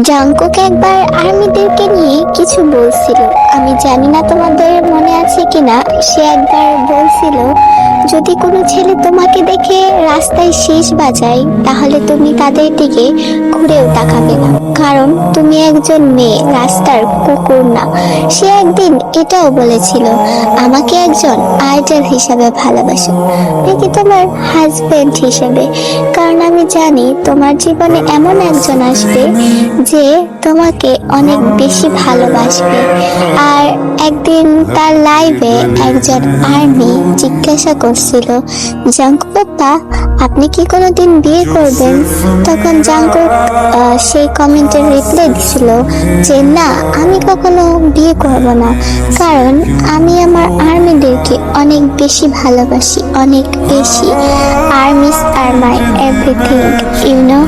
Jungkook একবার আর্মিদেরকে নিয়ে কিছু বলছিল, আমি জানি না তোমাদের মনে আছে কিনা। সে একবার বলছিল, যদি কোনো ছেলে তোমাকে দেখে রাস্তায় শীষ বাজায় তাহলে তুমি তাদের দিকে ঘুরেও তাকাবে না, কারণ তুমি একজন মেয়ে, রাস্তার কুকুর না। সে একদিন এটাও বলেছিল, আমাকে একজন আইডল হিসাবে ভালোবাসো, নাকি তোমার হাজবেন্ড হিসেবে, কারণ আমি জানি তোমার জীবনে এমন একজন আসবে যে তোমাকে অনেক বেশি ভালোবাসবে। আর একদিন তার লাইভে একজন আর্মি জিজ্ঞাসা করছিল, জাঙ্কুক পাপ্পা আপনি কি কোনোদিন বিয়ে করবেন? তখন জাঙ্কুক সেই কমেন্টের রিপ্লাই দিছিল যে না, আমি কখনো বিয়ে করব না, কারণ আমি আমার আর্মিদেরকে অনেক বেশি ভালোবাসি, অনেক বেশি। ARMYs are my everything, you no.